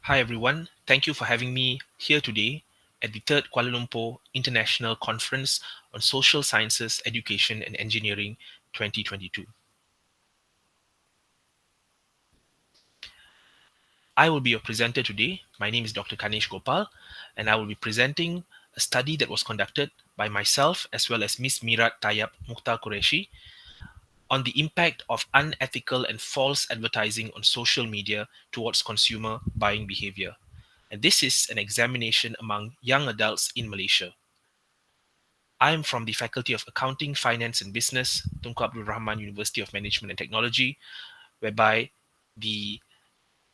Hi everyone, thank you for having me here today at the third Kuala Lumpur International Conference on Social Sciences, Education and Engineering 2022. I will be your presenter today. My name is Dr. Kanesh Gopal, and I will be presenting a study that was conducted by myself as well as Ms. Mirat Tayyab Mukhtar Qureshi on the impact of unethical and false advertising on social media towards consumer buying behavior. And this is an examination among young adults in Malaysia. I am from the Faculty of Accounting, Finance and Business, Tunku Abdul Rahman University of Management and Technology, whereby the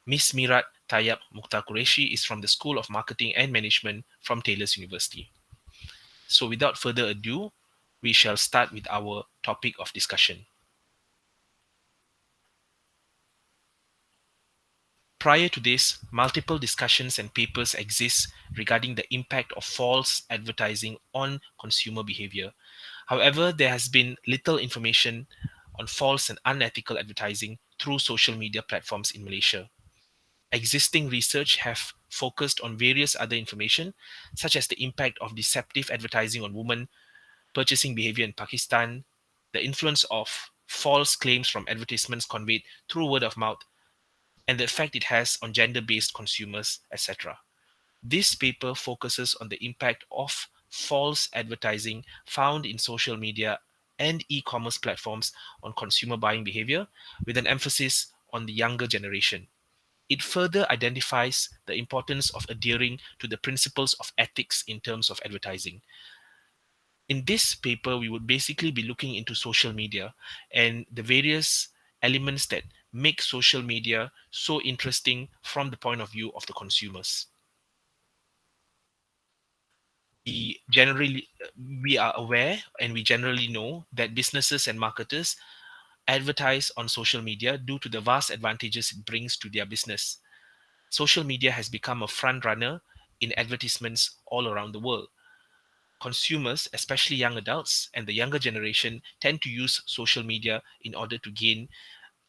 Miss Mirat Tayyab Mukhtar Qureshi is from the School of Marketing and Management from Taylor's University. So without further ado, we shall start with our topic of discussion. Prior to this, multiple discussions and papers exist regarding the impact of false advertising on consumer behavior. However, there has been little information on false and unethical advertising through social media platforms in Malaysia. Existing research have focused on various other information, such as the impact of deceptive advertising on women, purchasing behavior in Pakistan, the influence of false claims from advertisements conveyed through word of mouth, and the effect it has on gender-based consumers, etc. This paper focuses on the impact of false advertising found in social media and e-commerce platforms on consumer buying behavior, with an emphasis on the younger generation. It further identifies the importance of adhering to the principles of ethics in terms of advertising. In this paper, we would basically be looking into social media and the various elements that make social media so interesting from the point of view of the consumers. we generally we are aware and we generally know that businesses and marketers advertise on social media due to the vast advantages it brings to their business. Social media has become a front runner in advertisements all around the world. Consumers, especially young adults and the younger generation, tend to use social media in order to gain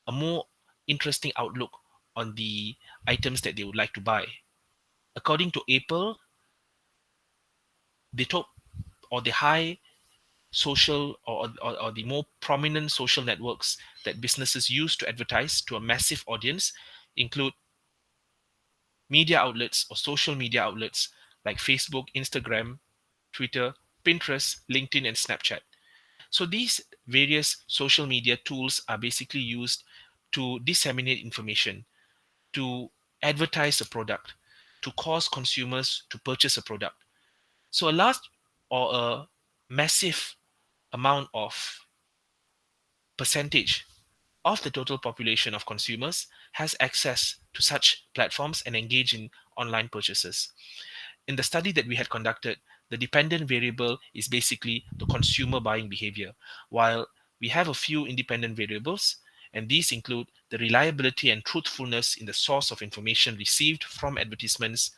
a more interesting outlook on the items that they would like to buy. According to Apple, the top or the high social or the more prominent social networks that businesses use to advertise to a massive audience include media outlets or social media outlets like Facebook, Instagram, Twitter, Pinterest, LinkedIn, and Snapchat. So these various social media tools are basically used to disseminate information, to advertise a product, to cause consumers to purchase a product. So a large or a massive amount of percentage of the total population of consumers has access to such platforms and engage in online purchases. In the study that we had conducted, the dependent variable is basically the consumer buying behavior, while we have a few independent variables, and these include the reliability and truthfulness in the source of information received from advertisements,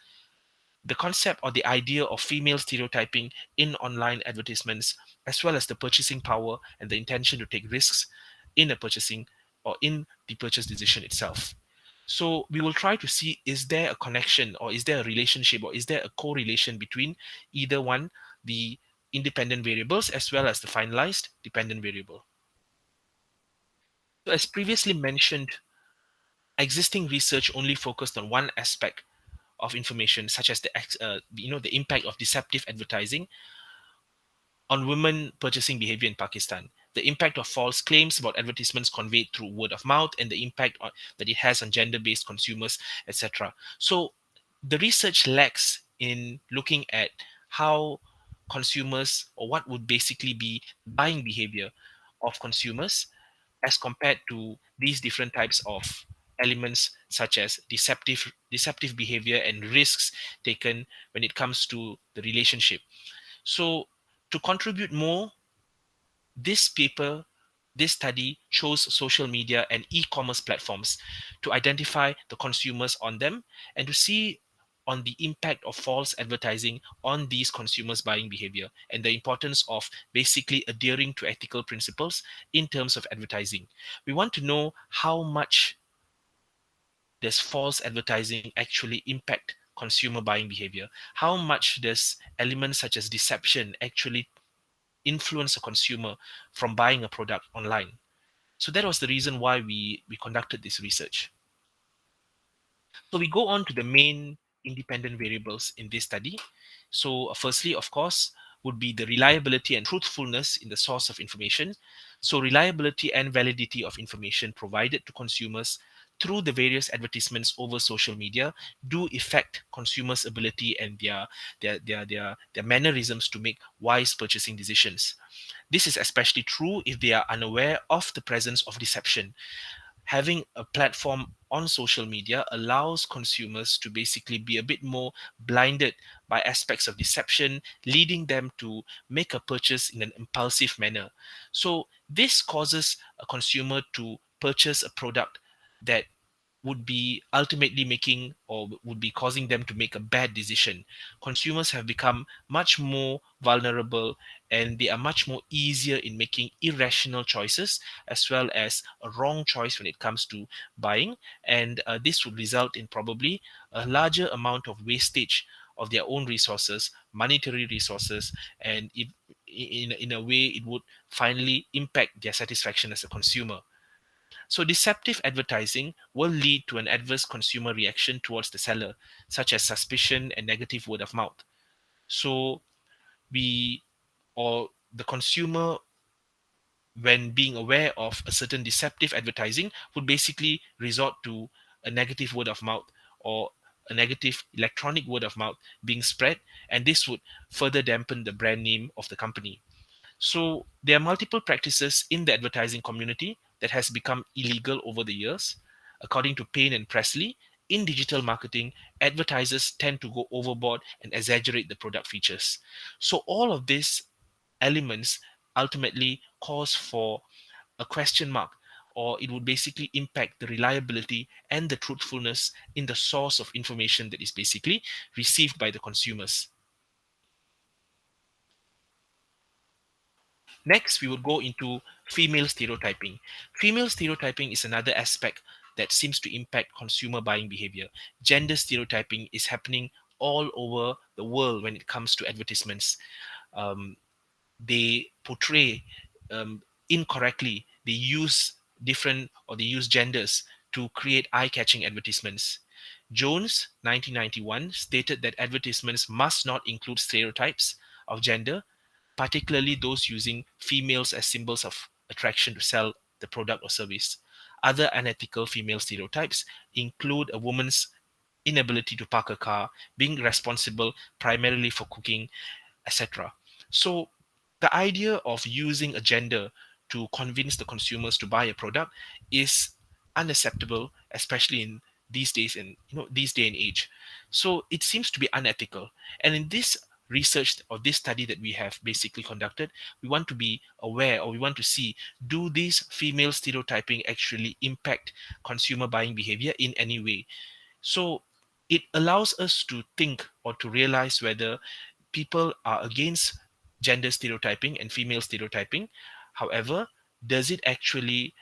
the concept or the idea of female stereotyping in online advertisements, as well as the purchasing power and the intention to take risks in a purchasing or in the purchase decision itself. So we will try to see, is there a connection or is there a relationship or is there a correlation between either one, the independent variables as well as the finalized dependent variable. So as previously mentioned, existing research only focused on one aspect of information, such as the impact of deceptive advertising on women purchasing behavior in Pakistan, the impact of false claims about advertisements conveyed through word of mouth, and the impact that it has on gender-based consumers, etc. So the research lacks in looking at how consumers or what would basically be buying behavior of consumers as compared to these different types of elements such as deceptive behavior and risks taken when it comes to the relationship. So to contribute more, this paper, this study chose social media and e-commerce platforms to identify the consumers on them and to see on the impact of false advertising on these consumers buying behavior and the importance of basically adhering to ethical principles in terms of advertising. We want to know how much does false advertising actually impact consumer buying behavior? How much does elements such as deception actually influence a consumer from buying a product online? So that was the reason why we conducted this research. So we go on to the main independent variables in this study. So firstly, of course, would be the reliability and truthfulness in the source of information. So reliability and validity of information provided to consumers through the various advertisements over social media do affect consumers' ability and their mannerisms to make wise purchasing decisions. This is especially true if they are unaware of the presence of deception. Having a platform on social media allows consumers to basically be a bit more blinded by aspects of deception, leading them to make a purchase in an impulsive manner. So, this causes a consumer to purchase a product that would be ultimately making or would be causing them to make a bad decision. Consumers have become much more vulnerable and they are much more easier in making irrational choices as well as a wrong choice when it comes to buying. And this would result in probably a larger amount of wastage of their own resources, monetary resources, and if, in a way, it would finally impact their satisfaction as a consumer. So, deceptive advertising will lead to an adverse consumer reaction towards the seller, such as suspicion and negative word of mouth. So, we or the consumer, when being aware of a certain deceptive advertising, would basically resort to a negative word of mouth or a negative electronic word of mouth being spread, and this would further dampen the brand name of the company. So there are multiple practices in the advertising community that has become illegal over the years. According to Payne and Presley, in digital marketing, advertisers tend to go overboard and exaggerate the product features. So all of these elements ultimately cause for a question mark, or it would basically impact the reliability and the truthfulness in the source of information that is basically received by the consumers. Next, we would go into female stereotyping. Female stereotyping is another aspect that seems to impact consumer buying behavior. Gender stereotyping is happening all over the world when it comes to advertisements. Um, they portray incorrectly, they use different or they use genders to create eye-catching advertisements. Jones, 1991, stated that advertisements must not include stereotypes of gender, particularly those using females as symbols of attraction to sell the product or service. Other unethical female stereotypes include a woman's inability to park a car, being responsible primarily for cooking, etc. So, the idea of using a gender to convince the consumers to buy a product is unacceptable, especially in these days and these day and age. So it seems to be unethical. And in this research or this study that we have basically conducted, we want to be aware or we want to see, do these female stereotyping actually impact consumer buying behavior in any way? So it allows us to think or to realize whether people are against gender stereotyping and female stereotyping. However, does it actually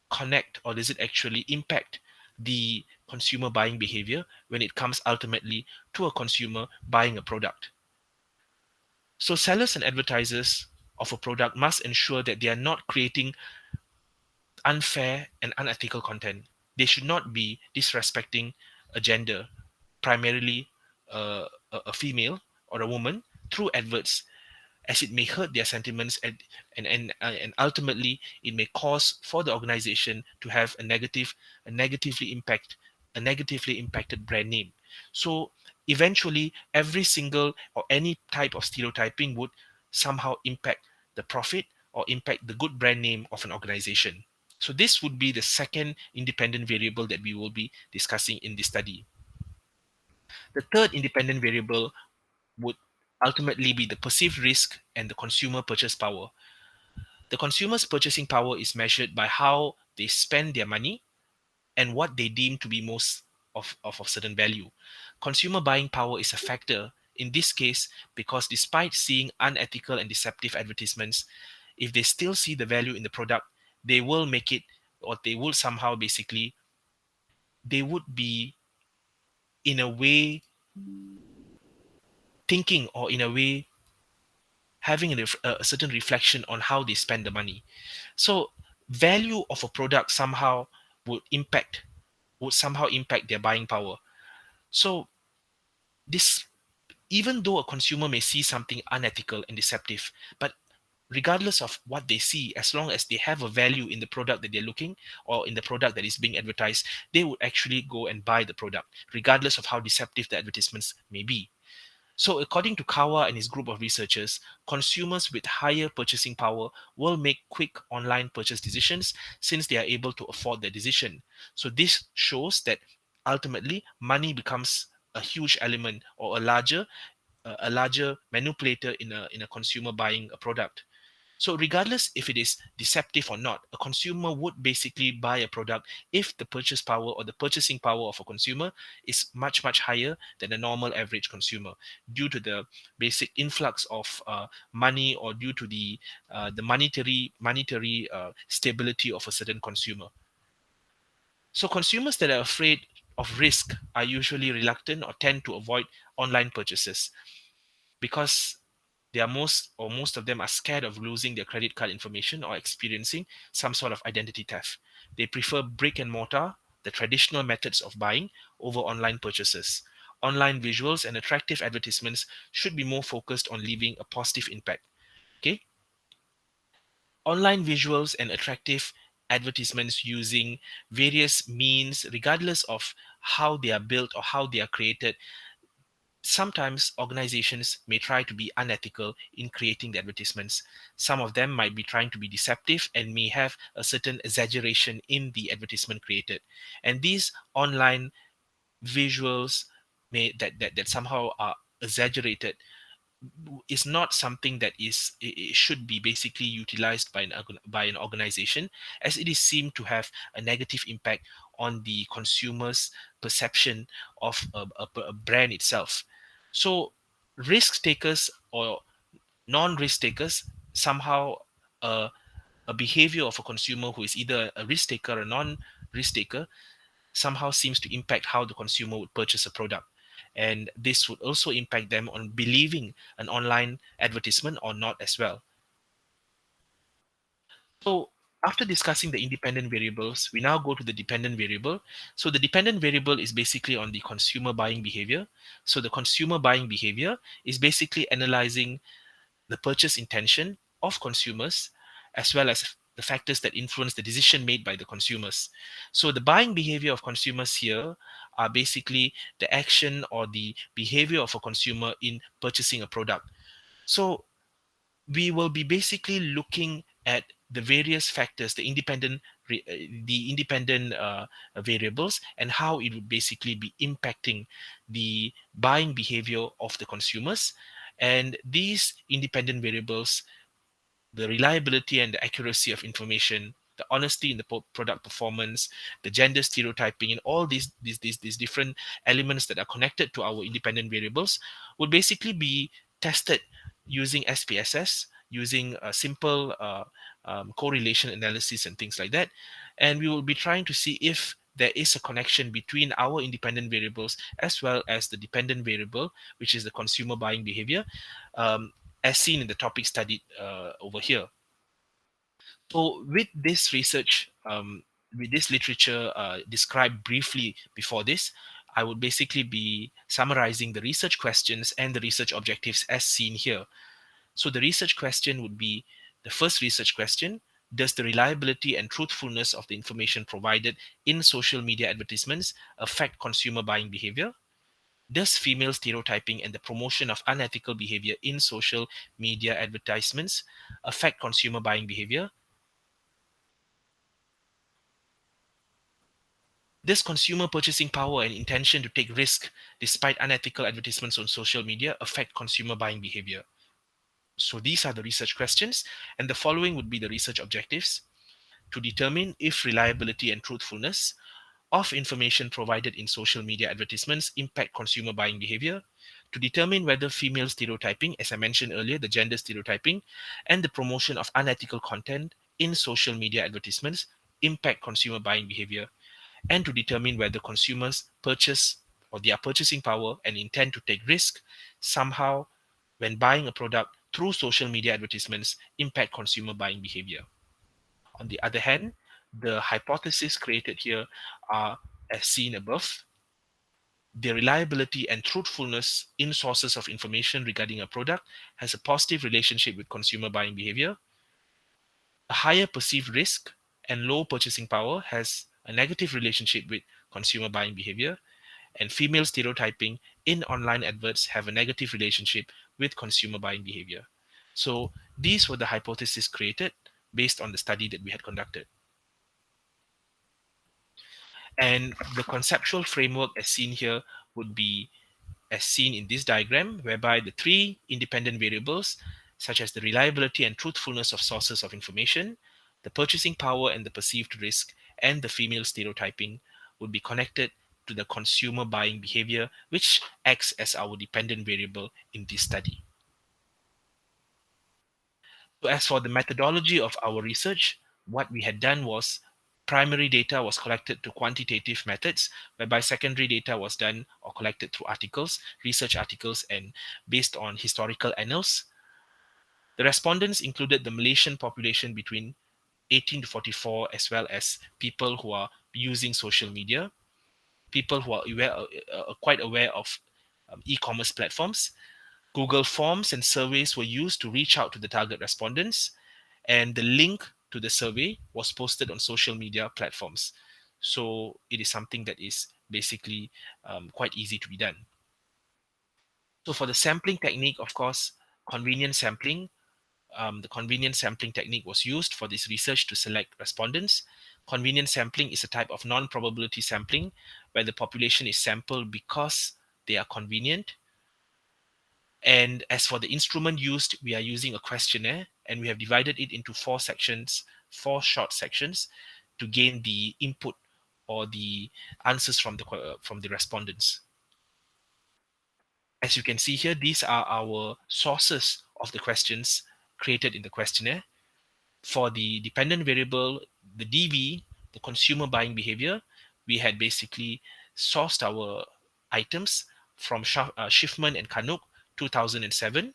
connect or does it actually impact the consumer buying behavior when it comes ultimately to a consumer buying a product? So, sellers and advertisers of a product must ensure that they are not creating unfair and unethical content. They should not be disrespecting a gender, primarily a female or a woman, through adverts, as it may hurt their sentiments and ultimately it may cause for the organization to have a negatively impact a negatively impacted brand name. So eventually every single or any type of stereotyping would somehow impact the profit or impact the good brand name of an organization. So this would be the second independent variable that we will be discussing in this study. The third independent variable would ultimately be the perceived risk and the consumer purchase power. The consumer's purchasing power is measured by how they spend their money and what they deem to be most of certain value. Consumer buying power is a factor in this case because despite seeing unethical and deceptive advertisements, if they still see the value in the product, they will make it or they will somehow basically they would be in a way thinking, or in a way having a certain reflection on how they spend the money. So value of a product somehow would impact would somehow impact their buying power. So this, even though a consumer may see something unethical and deceptive, but regardless of what they see, as long as they have a value in the product that they're looking, or in the product that is being advertised, they would actually go and buy the product regardless of how deceptive the advertisements may be. So, according to Kawa and his group of researchers, consumers with higher purchasing power will make quick online purchase decisions since they are able to afford the decision. So, this shows that ultimately money becomes a huge element, or a larger manipulator in a consumer buying a product. So regardless if it is deceptive or not, a consumer would basically buy a product if the purchase power, or the purchasing power of a consumer, is much higher than a normal average consumer, due to the basic influx of money, or due to the monetary stability of a certain consumer. So consumers that are afraid of risk are usually reluctant or tend to avoid online purchases, because most of them are scared of losing their credit card information or experiencing some sort of identity theft. They prefer brick and mortar, the traditional methods of buying, over online purchases. Online visuals and attractive advertisements should be more focused on leaving a positive impact. Okay? Online visuals and attractive advertisements using various means, regardless of how they are built or how they are created, sometimes organizations may try to be unethical in creating the advertisements. Some of them might be trying to be deceptive and may have a certain exaggeration in the advertisement created. And these online visuals that somehow are exaggerated is not something that it should be basically utilized by by an organization, as it is seen to have a negative impact on the consumer's perception of a brand itself. So risk takers or non-risk takers, somehow uh, a behavior of a consumer who is either a risk taker or non-risk taker, somehow seems to impact how the consumer would purchase a product. And this would also impact them on believing an online advertisement or not as well. So after discussing the independent variables, we now go to the dependent variable. So the dependent variable is basically on the consumer buying behavior. So the consumer buying behavior is basically analyzing the purchase intention of consumers, as well as the factors that influence the decision made by the consumers. So the buying behavior of consumers here are basically the action or the behavior of a consumer in purchasing a product. So we will be basically looking at the various factors, the independent variables, and how it would basically be impacting the buying behavior of the consumers. And these independent variables, the reliability and the accuracy of information, the honesty in the product performance, the gender stereotyping, and all these different elements that are connected to our independent variables would basically be tested using SPSS, using a simple correlation analysis and things like that. And we will be trying to see if there is a connection between our independent variables as well as the dependent variable, which is the consumer buying behavior, um, as seen in the topic studied over here. So, with this literature described briefly before this, I would basically be summarizing the research questions and the research objectives as seen here. So, the research question would be the first research question: does the reliability and truthfulness of the information provided in social media advertisements affect consumer buying behavior? Does female stereotyping and the promotion of unethical behavior in social media advertisements affect consumer buying behavior? Does consumer purchasing power and intention to take risk despite unethical advertisements on social media affect consumer buying behavior? So these are the research questions, and the following would be the research objectives: to determine if reliability and truthfulness of information provided in social media advertisements impact consumer buying behavior, to determine whether female stereotyping, as I mentioned earlier, the gender stereotyping, and the promotion of unethical content in social media advertisements impact consumer buying behavior, and to determine whether consumers purchase or their purchasing power and intent to take risk somehow when buying a product through social media advertisements impact consumer buying behavior. On the other hand, the hypotheses created here are as seen above. The reliability and truthfulness in sources of information regarding a product has a positive relationship with consumer buying behavior. A higher perceived risk and low purchasing power has a negative relationship with consumer buying behavior, and female stereotyping in online adverts have a negative relationship with consumer buying behavior. So these were the hypotheses created based on the study that we had conducted. And the conceptual framework as seen here would be as seen in this diagram, whereby the three independent variables, such as the reliability and truthfulness of sources of information, the purchasing power and the perceived risk, and the female stereotyping, would be connected to the consumer buying behavior, which acts as our dependent variable in this study. So as for the methodology of our research, what we had done was primary data was collected through quantitative methods, whereby secondary data was done or collected through articles, research articles, and based on historical annals. The respondents included the Malaysian population between 18 to 44, as well as people who are using social media, people who are quite aware of e-commerce platforms. Google Forms and surveys were used to reach out to the target respondents, and the link to the survey was posted on social media platforms. So it is something that is basically quite easy to be done. So for the sampling technique, of course, convenient sampling, the convenient sampling technique was used for this research to select respondents. Convenient sampling is a type of non-probability sampling where the population is sampled because they are convenient. And as for the instrument used, we are using a questionnaire, and we have divided it into four sections, four short sections, to gain the input or the answers from the respondents. As you can see here, these are our sources of the questions created in the questionnaire. For the dependent variable, the DV, the consumer buying behavior, we had basically sourced our items from Schiffman and Kanuk 2007.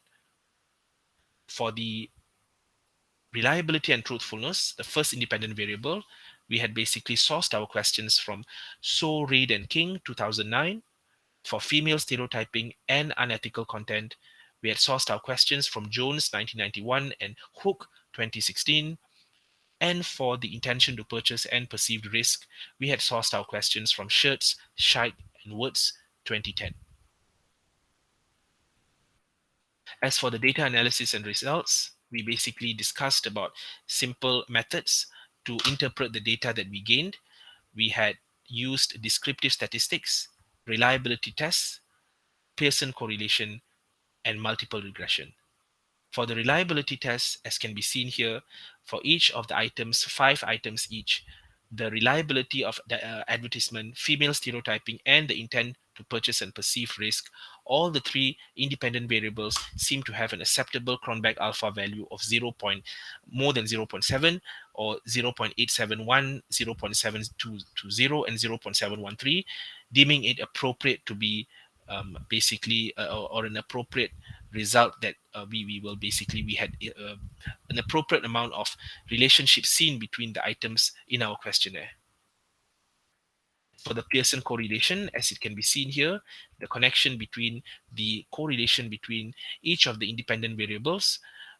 For the reliability and truthfulness, the first independent variable, we had basically sourced our questions from So, Reid and King 2009. For female stereotyping and unethical content, we had sourced our questions from Jones 1991 and Hook 2016. And for the intention to purchase and perceived risk, we had sourced our questions from Shirts, Scheid, and Woods 2010. As for the data analysis and results, we basically discussed about simple methods to interpret the data that we gained. We had used descriptive statistics, reliability tests, Pearson correlation, and multiple regression. For the reliability test, as can be seen here, for each of the items, 5 items each, the reliability of the advertisement, female stereotyping, and the intent to purchase and perceive risk, all the three independent variables seem to have an acceptable Cronbach alpha value of more than 0.7 or 0.871, 0.7220, and 0.713, deeming it appropriate to be basically or an appropriate result that we will basically we had an appropriate amount of relationship seen between the items in our questionnaire. For the Pearson correlation, as it can be seen here, the correlation between each of the independent variables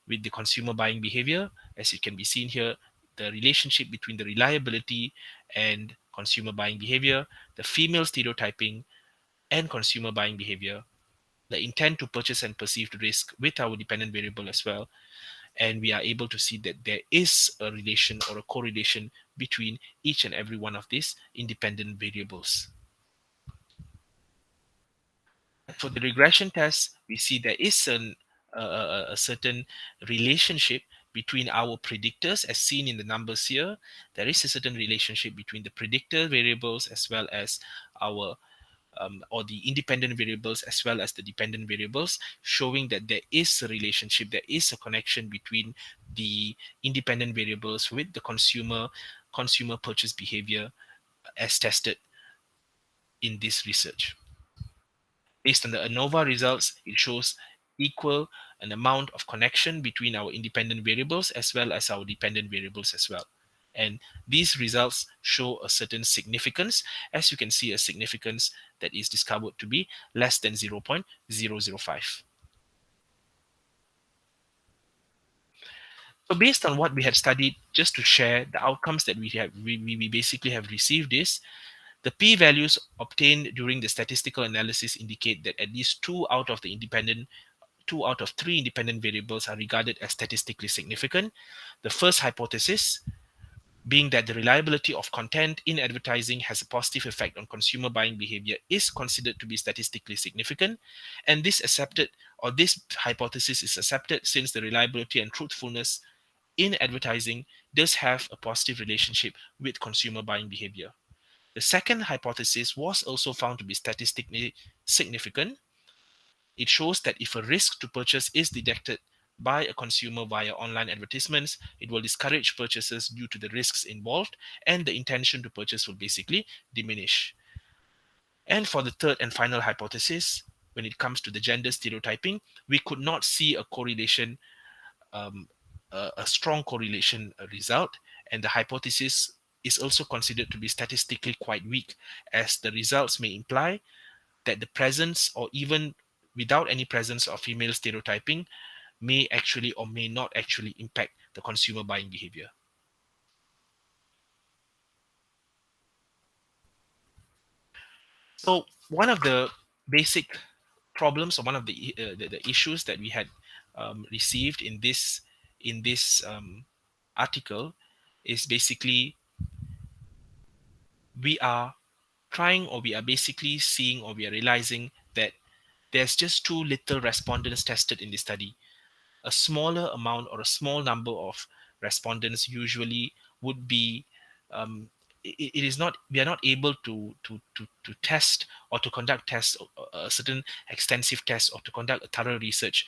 with the consumer buying behavior, as it can be seen here, the relationship between the reliability and consumer buying behavior, the female stereotyping and consumer buying behavior, the intent to purchase and perceived risk with our dependent variable as well. And we are able to see that there is a relation or a correlation between each and every one of these independent variables. For the regression test, we see there is a certain relationship between our predictors as seen in the numbers here. There is a certain relationship between the predictor variables as well as our or the independent variables as well as the dependent variables, showing that there is a relationship, there is a connection between the independent variables with the consumer purchase behavior as tested in this research. Based on the ANOVA results, it shows equal an amount of connection between our independent variables as well as our dependent variables as well. And these results show a certain significance. As you can see, a significance that is discovered to be less than 0.005. So based on what we had studied, just to share the outcomes that we basically have received is the p-values obtained during the statistical analysis indicate that at least two out of three independent variables are regarded as statistically significant. The first hypothesis being that the reliability of content in advertising has a positive effect on consumer buying behavior is considered to be statistically significant. And this hypothesis is accepted since the reliability and truthfulness in advertising does have a positive relationship with consumer buying behavior. The second hypothesis was also found to be statistically significant. It shows that if a risk to purchase is detected by a consumer via online advertisements, it will discourage purchases due to the risks involved, and the intention to purchase will basically diminish. And for the third and final hypothesis, when it comes to the gender stereotyping, we could not see a correlation, um, a strong correlation result, and the hypothesis is also considered to be statistically quite weak, as the results may imply that the presence or even without any presence of female stereotyping may actually or may not actually impact the consumer buying behavior. So one of the basic problems or one of the issues that we had received in this article is basically we are trying or we are basically seeing or we are realizing that there's just too little respondents tested in the study. A smaller amount or a small number of respondents usually would be it is not we are not able to test or to conduct tests a certain extensive test or to conduct a thorough research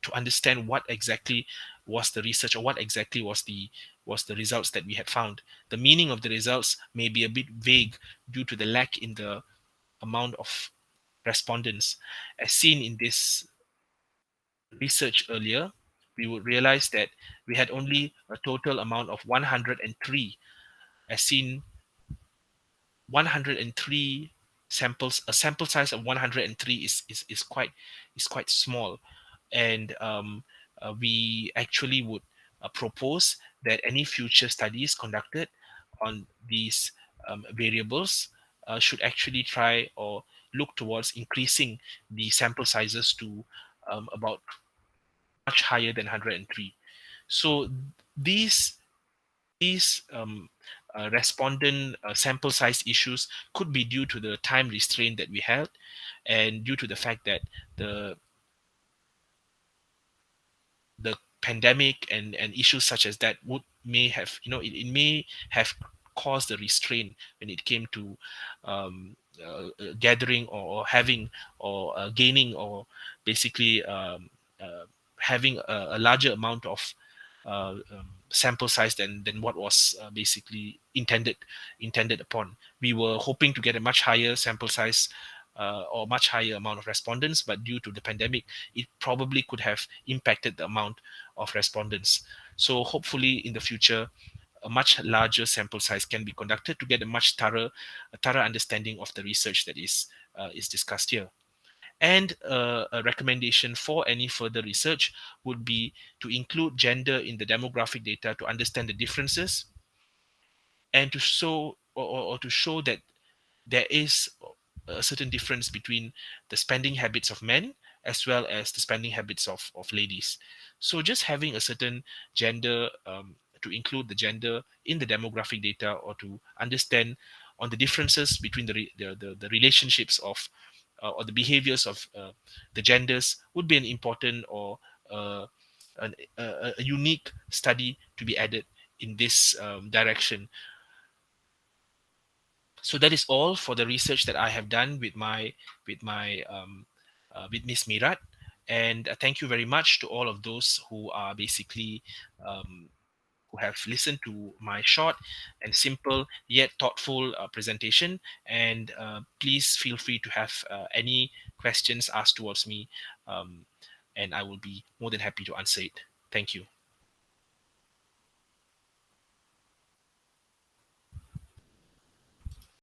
to understand what exactly was the research or what exactly was the results that we had found. The meaning of the results may be a bit vague due to the lack in the amount of respondents. As seen in this research earlier, we would realize that we had only a total amount of 103, as seen 103 samples. A sample size of 103 is quite small, and we actually would propose that any future studies conducted on these variables should actually try or look towards increasing the sample sizes to about much higher than 103. So these these respondent sample size issues could be due to the time restraint that we had, and due to the fact that the the pandemic and issues such as that would may have it may have caused a restraint when it came to gathering or having or gaining or basically having a larger amount of sample size than what was basically intended upon. We were hoping to get a much higher sample size or much higher amount of respondents, but due to the pandemic, it probably could have impacted the amount of respondents. So hopefully in the future, a much larger sample size can be conducted to get a thorough understanding of the research that is discussed here. And a recommendation for any further research would be to include gender in the demographic data to understand the differences and to show or to show that there is a certain difference between the spending habits of men as well as the spending habits of ladies. So just having a certain gender, to include the gender in the demographic data or to understand on the differences between the relationships of or the behaviors of the genders would be an important or uh, a unique study to be added in this direction. So that is all for the research that I have done with my with Miss Mirat, and thank you very much to all of those who are basically um, who have listened to my short and simple yet thoughtful presentation. And please feel free to have any questions asked towards me, um, and I will be more than happy to answer it. Thank you.